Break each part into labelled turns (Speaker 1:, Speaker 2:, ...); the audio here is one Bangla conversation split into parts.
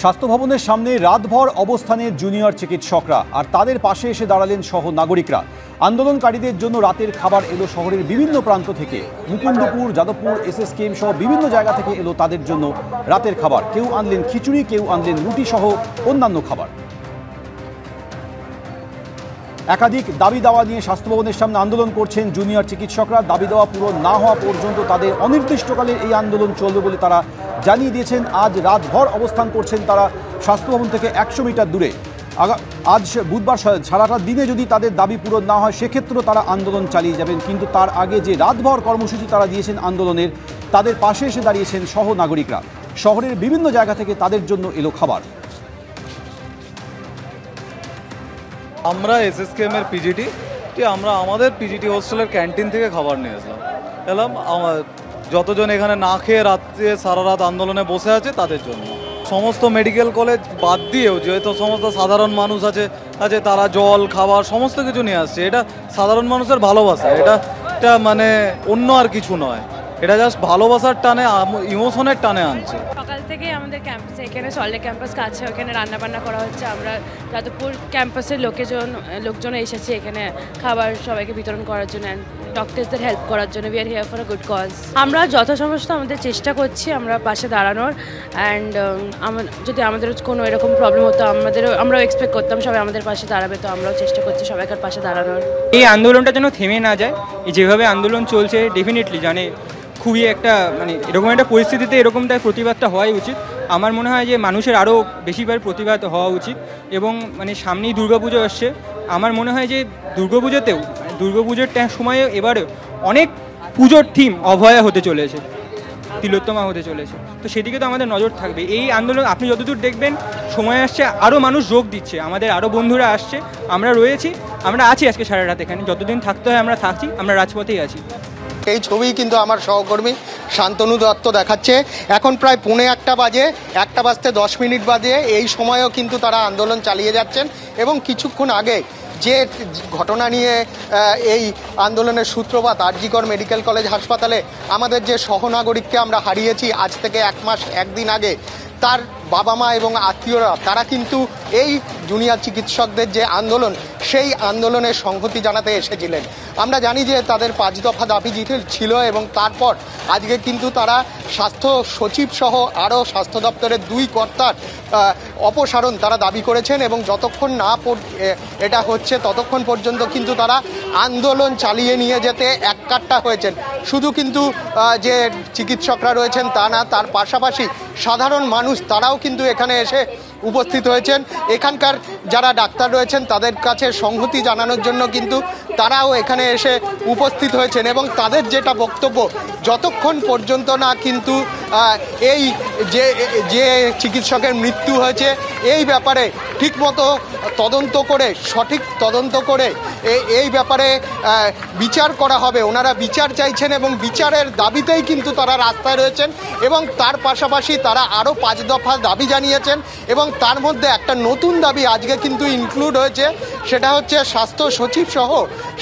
Speaker 1: স্বাস্থ্য ভবনের সামনে রাতভর অবস্থানে জুনিয়র চিকিৎসকরা আর তাদের পাশে এসে দাঁড়ালেন সহ নাগরিকরা। আন্দোলনকারীদের জন্য রাতের খাবার এলো শহরের বিভিন্ন প্রান্ত থেকে। মুকুন্দপুর, যাদবপুর, SSKM সহ বিভিন্ন জায়গা থেকে এলো তাদের জন্য রাতের খাবার। কেউ আনলেন খিচুড়ি, কেউ আনলেন রুটি সহ অন্যান্য খাবার। একাধিক দাবি দাওয়া নিয়ে স্বাস্থ্য ভবনের সামনে আন্দোলন করছেন জুনিয়র চিকিৎসকরা। দাবি দেওয়া পূরণ না হওয়া পর্যন্ত তাদের অনির্দিষ্টকালের এই আন্দোলন চলবে বলে তারা জানিয়ে দিয়েছেন। আজ রাতভর অবস্থান করছেন তারা স্বাস্থ্য ভবন থেকে 100 মিটার দূরে। আজ বুধবার সারাটা দিনে যদি তাদের দাবি পূরণ না হয় সেক্ষেত্রেও তারা আন্দোলন চালিয়ে যাবেন। কিন্তু তার আগে যে রাতভর কর্মসূচি তারা দিয়েছেন আন্দোলনের, তাদের পাশে এসে দাঁড়িয়েছেন সহ নাগরিকরা। শহরের বিভিন্ন জায়গা থেকে তাদের জন্য এলো খাবার।
Speaker 2: আমরা SSKM এর PGT আমরা আমাদের PGT হোস্টেলের ক্যান্টিন থেকে খাবার নিয়ে এলাম যতজন এখানে না খেয়ে রাত্রে সারা রাত আন্দোলনে বসে আছে তাদের জন্য। সমস্ত মেডিকেল কলেজ বাদ দিয়েও যেহেতু সমস্ত সাধারণ মানুষ আছে তারা জল খাবার সমস্ত কিছু নিয়ে আসছে। এটা সাধারণ মানুষের ভালোবাসা, এটা মানে অন্য আর কিছু নয়, এটা জাস্ট ভালোবাসার টানে, ইমোশনের টানে আনছে।
Speaker 3: সকাল থেকেই আমাদের ক্যাম্পাসে, এখানে সল্টলেক ক্যাম্পাস কাছে, ওখানে রান্নাবান্না করা হচ্ছে। আমরা যাদবপুর ক্যাম্পাসের লোকজন এসেছি এখানে খাবার সবাইকে বিতরণ করার জন্য, ডক্টরসদের হেল্প করার জন্য। We are here for a good cause. আমরা যথাসমস্ত আমাদের চেষ্টা করছি আমরা পাশে দাঁড়ানোর। অ্যান্ড যদি আমাদের কোনো এরকম প্রবলেম হতো আমরাও এক্সপেক্ট করতাম সবাই আমাদের পাশে দাঁড়াবে, তো আমরাও চেষ্টা করছি সবাইকার পাশে দাঁড়ানোর।
Speaker 4: এই আন্দোলনটা যেন থেমে না যায়। যেভাবে আন্দোলন চলছে ডেফিনেটলি খুবই একটা এরকম একটা পরিস্থিতিতে এরকমটা প্রতিবাদটা হওয়াই উচিত। আমার মনে হয় যে মানুষের আরও বেশিবার প্রতিবাদ হওয়া উচিত। এবং সামনেই দুর্গাপুজো আসছে, আমার মনে হয় যে দুর্গাপুজোর সময়ে এবারে অনেক পুজোর থিম অভয়া হতে চলেছে, তিলোত্তমা হতে চলেছে। তো সেদিকে তো আমাদের নজর থাকবে। এই আন্দোলন আপনি যতদূর দেখবেন সময় আসছে আরও মানুষ যোগ দিচ্ছে, আমাদের আরও বন্ধুরা আসছে, আমরা রয়েছি, আমরা আছি আজকে সারা রাত এখানে। যতদিন থাকতে হয় আমরা থাকছি, আমরা রাজপথেই আছি।
Speaker 5: এই ছবি কিন্তু আমার সহকর্মী শান্তনু দত্ত দেখাচ্ছে। এখন প্রায় 1:45 বাজে, 1টা বাজতে 10 মিনিট বাজে। এই সময়েও কিন্তু তারা আন্দোলন চালিয়ে যাচ্ছেন। এবং কিছুক্ষণ আগে যে ঘটনা নিয়ে এই আন্দোলনের সূত্রপাত, RG কর মেডিকেল কলেজ হাসপাতালে আমাদের যে সহনাগরিককে আমরা হারিয়েছি আজ থেকে 1 মাস 1 দিন আগে, তার বাবা মা এবং আত্মীয়রা তারা কিন্তু এই জুনিয়র চিকিৎসকদের যে আন্দোলন সেই আন্দোলনের সংহতি জানাতে এসেছিলেন। আমরা জানি যে তাদের 5 দফা দাবি ছিল এবং তারপর আজকে কিন্তু তারা স্বাস্থ্য সচিব সহ আরও স্বাস্থ্য দপ্তরের 2 কর্তার অপসারণ তারা দাবি করেছেন। এবং যতক্ষণ না এটা হচ্ছে ততক্ষণ পর্যন্ত কিন্তু তারা আন্দোলন চালিয়ে নিয়ে যেতে এককাট্টা হয়েছেন। শুধু কিন্তু যে চিকিৎসকরা রয়েছেন তা না, তার পাশাপাশি সাধারণ মানুষ তারাও কিন্তু এখানে এসে উপস্থিত হয়েছেন। এখানকার যারা ডাক্তার রয়েছেন তাদের কাছে সংহতি জানানোর জন্য কিন্তু তারাও এখানে এসে উপস্থিত হয়েছেন। এবং তাদের যেটা বক্তব্য, যতক্ষণ পর্যন্ত না কিন্তু এই যে চিকিৎসকের মৃত্যু হয়েছে এই ব্যাপারে ঠিকমতো তদন্ত করে, সঠিক তদন্ত করে এই ব্যাপারে বিচার করা হবে, ওনারা বিচার চাইছেন এবং বিচারের দাবিতেই কিন্তু তারা রাস্তায় রয়েছেন। এবং তার পাশাপাশি তারা আরও 5 দফা দাবি জানিয়েছেন। এবং তার মধ্যে একটা নতুন দাবি আজকে কিন্তু ইনক্লুড হয়েছে, সেটা হচ্ছে স্বাস্থ্য সচিব সহ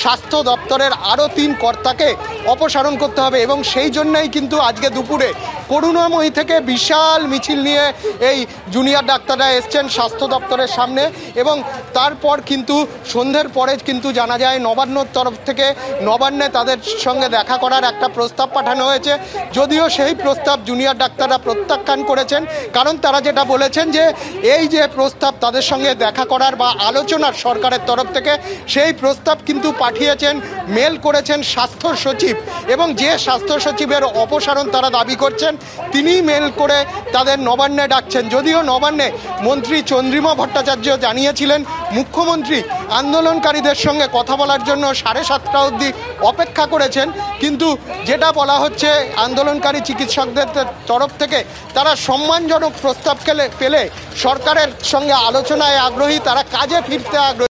Speaker 5: স্বাস্থ্য দপ্তরের আরও 3 কর্তাকে অপসারণ করতে হবে। এবং সেই জন্যই কিন্তু আজকে দুপুরে করুণাময়ী থেকে বিশাল মিছিল নিয়ে এই জুনিয়র ডাক্তাররা এসছেন স্বাস্থ্য দপ্তরের সামনে। এবং তারপর কিন্তু সন্ধ্যের পরে কিন্তু জানা যায় নবান্নর তরফ থেকে নবান্নে তাদের সঙ্গে দেখা করার একটা প্রস্তাব পাঠানো হয়েছে। যদিও সেই প্রস্তাব জুনিয়র ডাক্তাররা প্রত্যাখ্যান করেছেন, কারণ তারা যেটা বলেছেন যে এই যে প্রস্তাব তাদের সঙ্গে দেখা করার বা আলোচনার সরকারের তরফ থেকে, সেই প্রস্তাব কিন্তু পাঠিয়েছেন, মেল করেছেন স্বাস্থ্য সচিব। এবং যে স্বাস্থ্য সচিবের অপসারণ তারা দাবি করছেন তিনি মেল করে তাদের নবান্নে ডাকছেন। যদিও নবান্নে মন্ত্রী চন্দ্রিমা ভট্টাচার্য জানিয়েছিলেন মুখ্যমন্ত্রী আন্দোলনকারীদের সঙ্গে কথা বলার জন্য 7:30 অবধি অপেক্ষা করেছেন। কিন্তু যেটা বলা হচ্ছে আন্দোলনকারী চিকিৎসকদের তরফ থেকে তারা সম্মানজনক প্রস্তাব পেলে সরকারের সঙ্গে আলোচনায় আগ্রহী, তারা কাজে ফিরতে আগ্রহী।